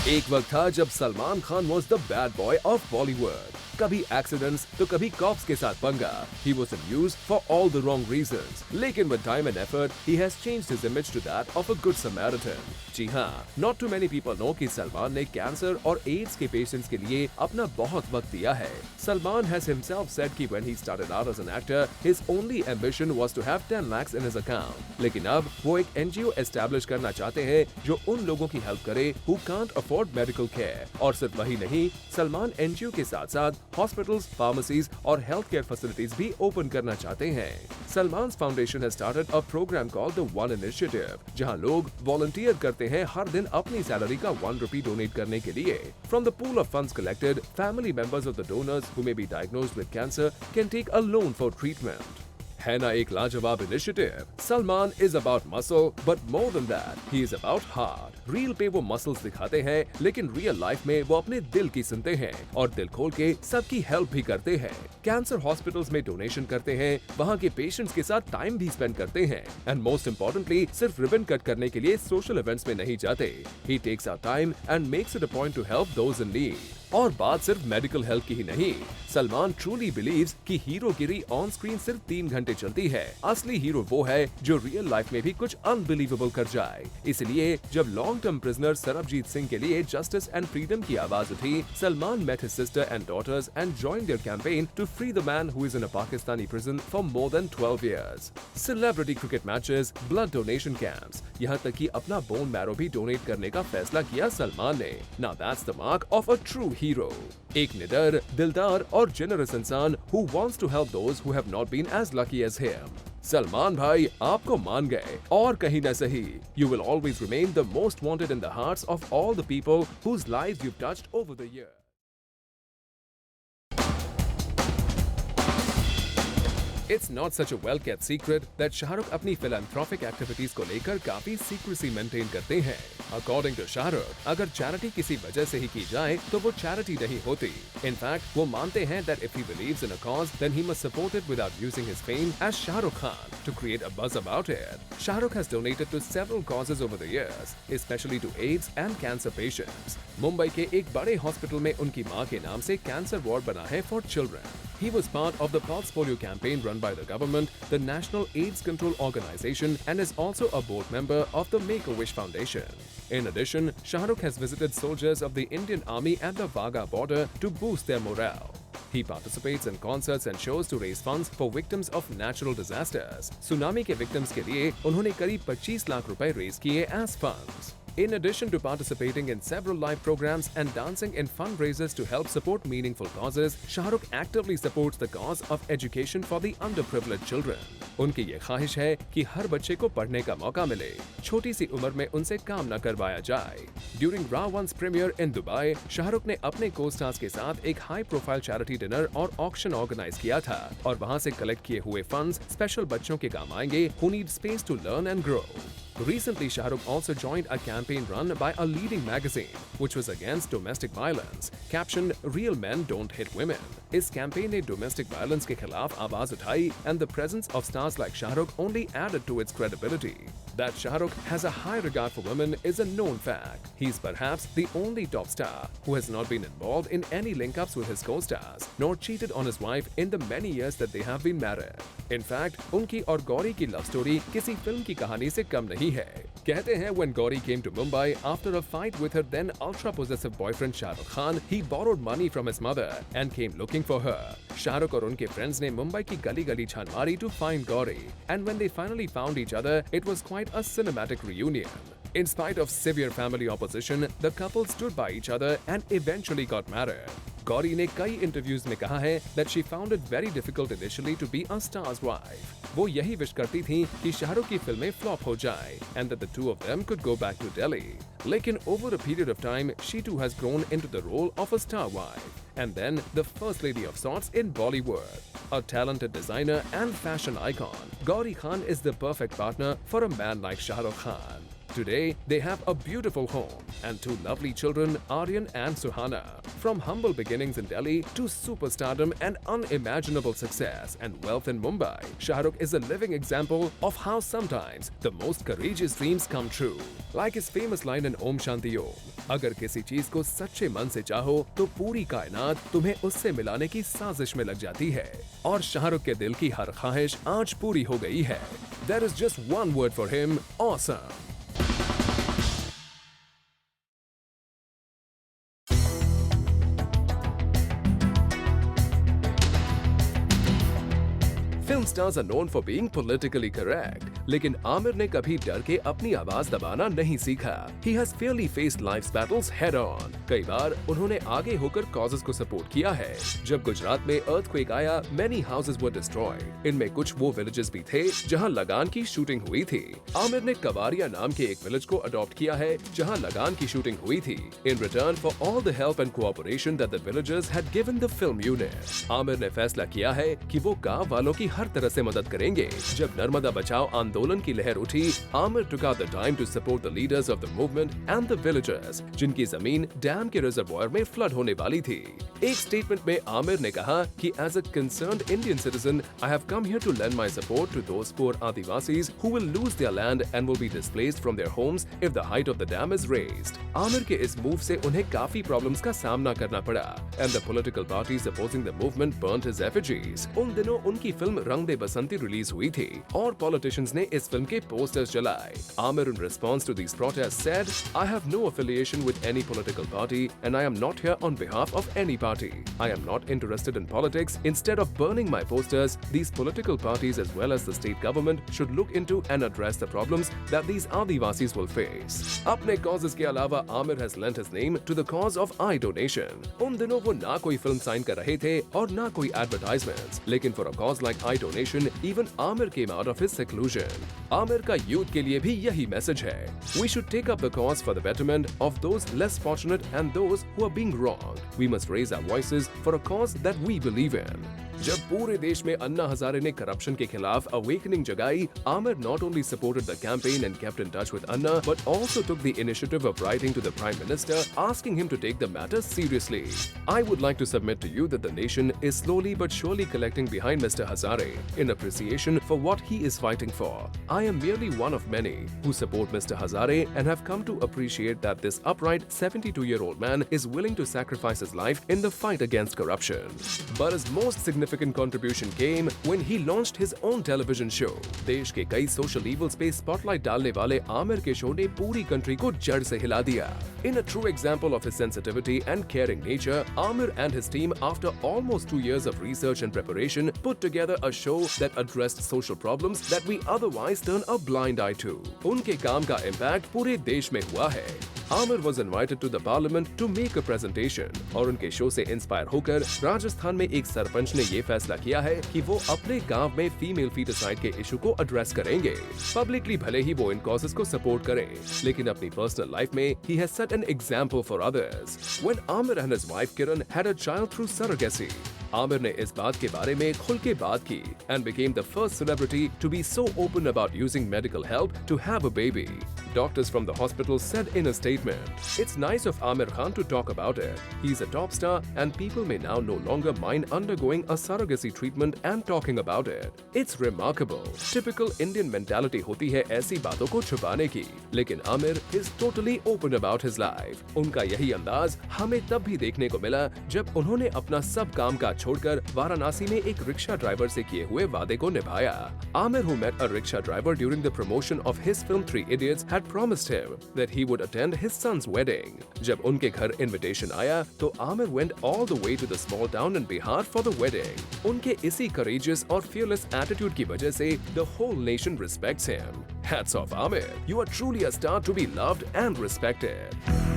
एक वक्त था जब Salman Khan was the bad boy of Bollywood. कभी एक्सीडेंट्स तो कभी कॉप्स के साथ पंगा। He was in use for all the wrong reasons. लेकिन with time and effort, he has changed his image to that of a good Samaritan. जी हाँ, not too many people know कि सलमान ने cancer और ads के patients के लिए अपना बहुत वक्त दिया है। सलमान has himself said कि when he started out as an actor, his only ambition was to have 10 lakhs in his account. लेकिन अब वो एक NGO establish करना चाहते हैं जो उन लोगों की हेल्प करे who can't afford medical care. और सिर्फ वही नहीं, सलमान NGO के साथ साथ हॉस्पिटल्स, फार्मेसीज और हेल्थ केयर फैसिलिटीज भी ओपन करना चाहते हैं। Salman foundation has started a program called the One Initiative, जहां लोग वॉलंटियर करते हैं हर दिन अपनी सैलरी का 1 रुपी डोनेट करने के लिए। From the pool of funds collected, family members of the donors who may be diagnosed with cancer can take a loan for treatment. है ना एक लाजवाब initiative. Salman is about muscle but more than that he is about heart. Reel पे वो muscles दिखाते हैं लेकिन real life में वो अपने दिल की सुनते हैं और दिल खोल के सबकी हेल्प भी करते हैं। कैंसर हॉस्पिटल्स में डोनेशन करते हैं, वहाँ के पेशेंट्स के साथ टाइम भी स्पेंड करते हैं एंड मोस्ट इम्पोर्टेंटली सिर्फ रिबन कट करने के लिए सोशल इवेंट्स में नहीं जाते। He takes our time and makes it a point to help those in need. और बात सिर्फ मेडिकल हेल्प की ही नहीं, सलमान ट्रूली बिलीव्स कि हीरोगिरी ऑन स्क्रीन सिर्फ 3 घंटे चलती है। असली हीरो वो है जो रियल लाइफ में भी कुछ अनबिलीवेबल कर जाए। इसलिए जब long term prisoner Sarabjit Singh के लिए जस्टिस एंड फ्रीडम की आवाज उठी, Salman met his sister and daughters and joined their campaign to free the man who is in a Pakistani prison for more than 12 years. Celebrity cricket matches, blood donation camps, यहाँ तक कि अपना bone marrow भी donate करने का फैसला किया सलमान ने। Now that's the mark of a true hero. एक निडर, दिलदार और generous इंसान who wants to help those who have not been as lucky as him. Salman भाई आपको मान गए और कहीं न सही। You will always remain the most wanted in the hearts of all the people whose lives you've touched over the years. It's not such a well-kept secret that Shahrukh अपनी philanthropic activities को लेकर काफी secrecy maintain करते हैं। According to Shahrukh, अगर charity किसी वजह से ही की जाए तो वो charity नहीं होती। In fact, वो मानते हैं that if he believes in a cause, then he must support it without using his fame as Shah Rukh Khan to create a buzz about it. Shah Rukh has donated to several causes over the years, especially to AIDS and cancer patients. Mumbai के एक बड़े hospital में उनकी मां के नाम से cancer ward बना है for children. He was part of the Pulse Polio campaign run by the government, the National AIDS Control Organization, and is also a board member of the Make-A-Wish Foundation. In addition, Shah Rukh has visited soldiers of the Indian Army at the Wagah border to boost their morale. He participates in concerts and shows to raise funds for victims of natural disasters. Tsunami के victims के लिए उन्होंने करीब 25 लाख रुपए raise किए as funds. In addition to participating in several live programs and dancing in fundraisers to help support meaningful causes, Shah Rukh actively supports the cause of education for the underprivileged children. उनकी ये ख्वाहिश है कि हर बच्चे को पढ़ने का मौका मिले, छोटी सी उम्र में उनसे काम न करवाया जाए। During Ra One's premiere in Dubai, Shahrukh ने अपने co-stars के साथ एक हाई प्रोफाइल चैरिटी डिनर और ऑक्शन ऑर्गेनाइज किया था और वहां से कलेक्ट किए हुए फंड्स स्पेशल बच्चों के काम आएंगे who need space to learn and grow. Recently, Shah Rukh also joined a campaign run by a leading magazine, which was against domestic violence, captioned "Real men don't hit women." इस campaign ने domestic violence के खिलाफ आवाज उठाई, and the presence of stars like Shah Rukh only added to its credibility. That Shah Rukh has a high regard for women is a known fact. He's perhaps the only top star who has not been involved in any link-ups with his co-stars, nor cheated on his wife in the many years that they have been married. In fact, उनकी और गौरी की love story किसी film की कहानी से कम नहीं है। कहते हैं when Gauri came to Mumbai after a fight with her then ultra-possessive boyfriend Shah Rukh Khan, he borrowed money from his mother and came looking for her. Shah Rukh और उनके friends ने मुंबई की गली-गली छान मारी to find Gauri, and when they finally found each other, it was quite a cinematic reunion. In spite of severe family opposition, the couple stood by each other and eventually got married. Gauri ने कई interviews में कहा है that she found it very difficult initially to be a star's wife. वो यही wish करती थी कि शाहरुख की फिल्में फ्लॉप हो जाए and that the two of them could go back to Delhi. लेकिन over a period of time, she too has grown into the role of a star wife. And then the first lady of sorts in Bollywood. A talented designer and fashion icon, Gauri Khan is the perfect partner for a man like Shah Rukh Khan. Today, they have a beautiful home and two lovely children, Aryan and Suhana. From humble beginnings in Delhi to superstardom and unimaginable success and wealth in Mumbai, Shah Rukh is a living example of how sometimes the most courageous dreams come true. Like his famous line in Om Shanti Om, अगर किसी चीज को सच्चे मन से चाहो तो पूरी कायनात तुम्हें उससे मिलाने की साजिश में लग जाती है और शाहरुख के दिल की हर ख्वाहिश आज पूरी हो गई है. There is just one word for him: awesome. Film stars are known for being politically correct, लेकिन आमिर ने कभी डर के अपनी आवाज दबाना नहीं सीखा. He has fairly faced life's battles head on. कई बार उन्होंने आगे होकर causes को सपोर्ट किया है. जब गुजरात में earthquake आया, many houses were destroyed. इनमें कुछ वो villages भी थे जहां लगान की शूटिंग हुई थी. आमिर ने कवारिया नाम के एक विलेज को अडॉप्ट किया है जहां लगान की शूटिंग हुई थी. In return for all the help and cooperation that the villagers had given the film unit, Aamir ने फैसला किया है कि वो गांव वालों की हर तरह से मदद करेंगे. जब नर्मदा बचाओ आंदोलन की लहर उठी, Aamir took out the time to support the leaders of the movement and the villagers जिनकी जमीन डैम के रिजर्वॉयर में फ्लड होने वाली थी. एक स्टेटमेंट में आमिर ने कहा कि as a concerned Indian citizen, I have come here to lend my support to those poor Adivasis who will lose their land and will be displaced from their homes if the height of the dam is raised. Aamir के इस move से उन्हें काफी problems का सामना करना पड़ा and the political parties opposing the movement burnt his effigies. उन दिनों उनकी फिल्म रंग दे बसंती रिलीज हुई थी और पॉलिटिशियंस ने इस फिल्म के पोस्टर्स जलाए. Aamir in response to these protests said, I have no affiliation with any political party and I am not here on behalf of any party. I am not interested in politics. Instead of burning my posters, these political parties as well as the state government should look into and address the problems that these Adivasis will face. अपने causes के अलावा Aamir has lent his name to the cause of eye donation. उन दिनों वो ना कोई film sign कर रहे थे और ना कोई एडवर्टाइजमेंट्स, लेकिन for a cause like eye donation, even Amir came out of his seclusion. Aamir का यूथ के लिए भी यही मैसेज है. We should take up the cause for the betterment of those less fortunate and those who are being wronged. We must raise our voices for a cause that we believe in. जब पूरे देश में अन्ना हजारे ने corruption के खिलाफ awakening जगाई, Aamir not only supported the campaign and kept in touch with Anna, but also took the initiative of writing to the Prime Minister asking him to take the matter seriously. I would like to submit to you that the nation is slowly but surely collecting behind Mr. Hazare in appreciation for what he is fighting for. I am merely one of many who support Mr. Hazare and have come to appreciate that this upright 72-year-old man is willing to sacrifice his life in the fight against corruption. But his most significant contribution came when he launched his own television show. देश के कई social evils पे spotlight डालने वाले आमिर के show ने पूरी country को जड़ से हिला दिया. In a true example of his sensitivity and caring nature, Amir and his team, after almost 2 years of research and preparation, put together a show that addressed social problems that we otherwise turn a blind eye to. उनके काम का impact पूरे देश में हुआ है. Amir was invited to the parliament to make a presentation और उनके शो से इंस्पायर होकर राजस्थान में एक सरपंच ने ये फैसला किया है कि वो अपने गांव में फीमेल फीटिसाइड के इशू को एड्रेस करेंगे. पब्लिकली भले ही वो इन कॉजेस को सपोर्ट करें, लेकिन अपनी पर्सनल लाइफ में he has set an example for others. When Amir and his wife Kiran had a child through surrogacy, Aamir ने इस बात के बारे में खुल के बात की and became the first celebrity to be so open about using medical help to have a baby. Doctors from the hospital said in a statement, "It's nice of Amir Khan to talk about it. He's a top star and people may now no longer mind undergoing a surrogacy treatment and talking about it. It's remarkable." Typical Indian mentality होती है ऐसी बातों को छुपाने की, लेकिन Aamir is totally open about his life. उनका यही अंदाज हमें तब भी देखने को मिला जब उन्होंने अपना सब काम काज छोड़कर वाराणसी में एक रिक्शा ड्राइवर से किए हुए वादे को निभाया. Amir, who met a rickshaw driver during the promotion of his film Three Idiots, had promised him that he would attend his son's wedding. जब उनके घर invitation आया, तो Amir went all the way to the small town in Bihar for the wedding. उनके इसी courageous और fearless attitude की वजह से the whole nation respects him. Hats off, Amir. You are truly a star to be loved and respected.